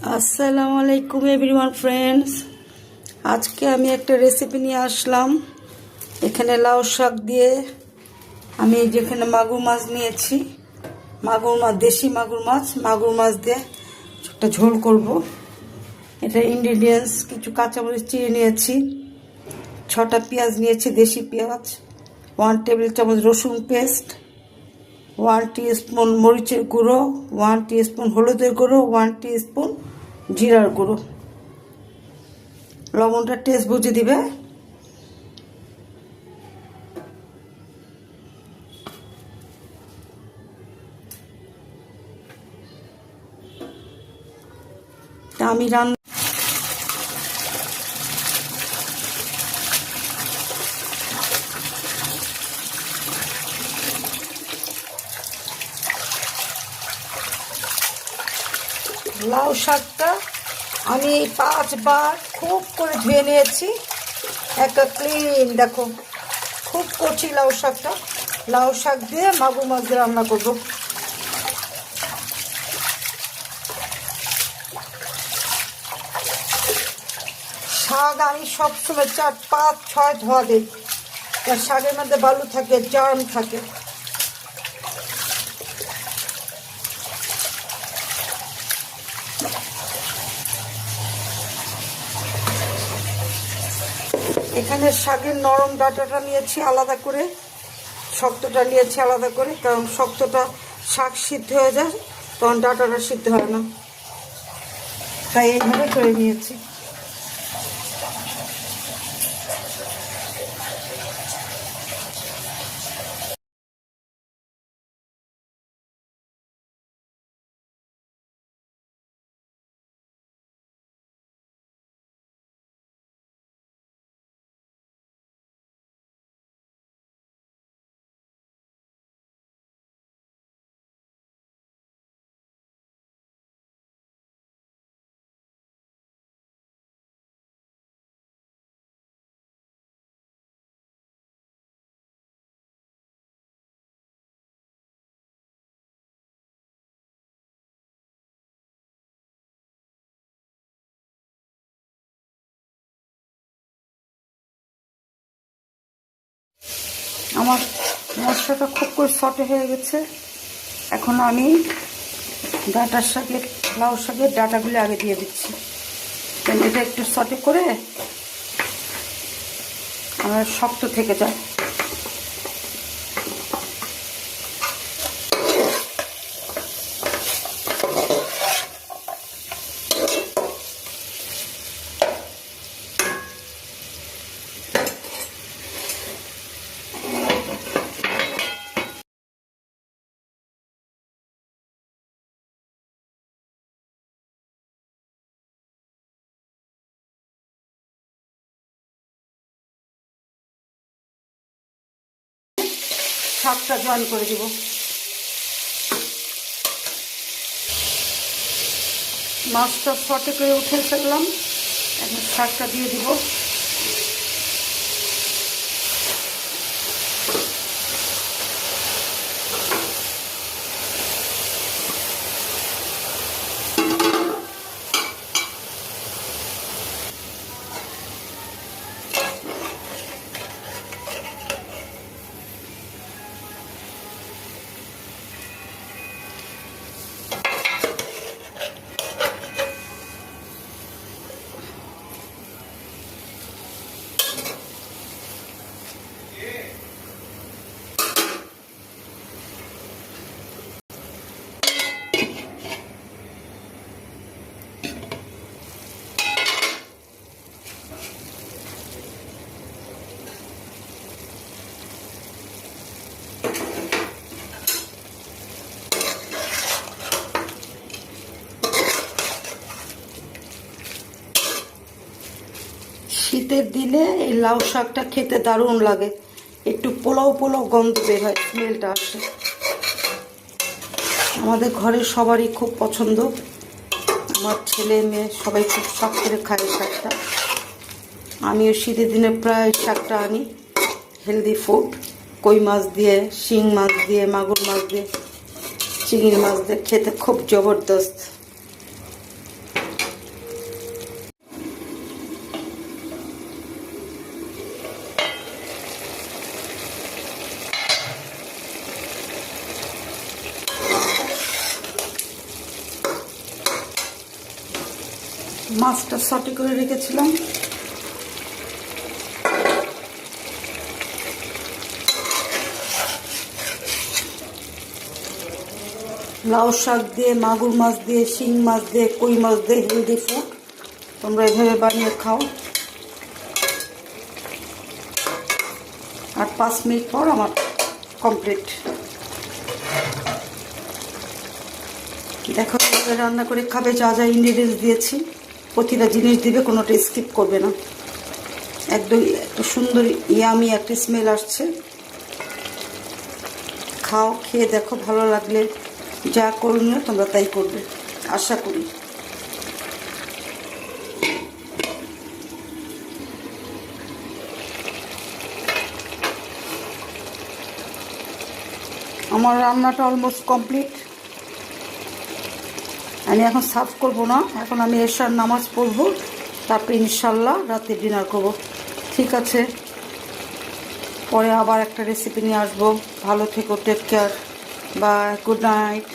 আসসালামু আলাইকুম everyone friends. আজকে আমি একটা রেসিপি নিয়ে আসলাম। এখানে লাউ শাক দিয়ে আমি যেখানে মাগুর মাছ নিয়েছি, মাগুর মাছ, দেশি মাগুর মাছ দিয়ে একটা ঝোল করব। এটা ইনগ্রিডিয়েন্টস: কিছু কাঁচামরিচ চিড়ে নিয়েছি, 6টা পেঁয়াজ নিয়েছি, দেশি পেঁয়াজ, 1 টেবিল চামচ রসুন পেস্ট, 1 টিস্পুন মরিচের গুঁড়ো, 1 টিস্পুন হলুদের গুঁড়ো, 1 টিস্পুন জিরার গুঁড়ো। লবণটা টেস্ট বুঝে দিবে। তা আমি রান্না লাউ শাকটা আমি 5 বার খুব করে ধুয়ে নিয়েছি, একটা ক্লিন। দেখো, খুব কচি লাউ শাকটা। লাউ শাক দিয়ে মাগুর মাছ দিয়ে রান্না করব। শাক আমি সবসময় 4, 5, 6 ধোয়া দিই। শাকের মধ্যে বালু থাকে, জার্ম থাকে। এখানে শাকের নরম ডাঁটাটা নিয়েছি আলাদা করে, শক্তটা নিয়েছি আলাদা করে, কারণ শক্তটা শাক সিদ্ধ হয়ে যায়, তখন ডাঁটাটা সিদ্ধ হয় না, তাই এইভাবে করে নিয়েছি। আমার মশলাটা খুব করে সটে হয়ে গেছে। এখন আমি লাউ শাকের ডাঁটাগুলো আগে দিয়ে দিচ্ছি। এটা একটু সটে করে আমার শক্ত থেকে যায়। শাকটা জয়েন করে দিব। মাছটা সটে করে উঠে ফেললাম, এখন শাকটা দিয়ে দিব। শীতের দিনে এই লাউ শাকটা খেতে দারুণ লাগে। একটু পোলাও পোলাও গন্ধ বের হয়, স্মেলটা আসে। আমাদের ঘরের সবারই খুব পছন্দ, আমার ছেলে মেয়ে সবাই খুব শখ করে খায় শাকটা। আমিও শীতের দিনে প্রায় শাকটা আনি। হেলদি ফুড, কই মাছ দিয়ে, শিং মাছ দিয়ে, মাগুর মাছ দিয়ে, চিংড়ি মাছ দিয়ে খেতে খুব জবরদস্ত। মাছটা সটে করে রেখেছিলাম। লাউ শাক দিয়ে, মাগুর মাছ দিয়ে, শিং মাছ দিয়ে, কই মাছ দিয়ে হেলদি ফুড। তোমরা এভাবে বানিয়ে খাও। আর 5 মিনিট পর আমার কমপ্লিট। দেখো রান্না করে খাবে, যা যা ইনগ্রিডিয়েন্টস দিয়েছি প্রতিটা জিনিস দিবে, কোনোটা স্কিপ করবে না। একদম এত সুন্দর ইয়ামি একটা স্মেল আসছে। খাও, খেয়ে দেখো, ভালো লাগলে যা করুন তোমরা তাই করবে আশা করি। আমার রান্নাটা অলমোস্ট কমপ্লিট। আমি এখন সার্ভ করবো না, এখন আমি এশার নামাজ পড়বো, তারপরে ইনশাল্লাহ রাতে ডিনার করব। ঠিক আছে, পরে আবার একটা রেসিপি নিয়ে আসবো। ভালো থেকো, take care, bye, good night.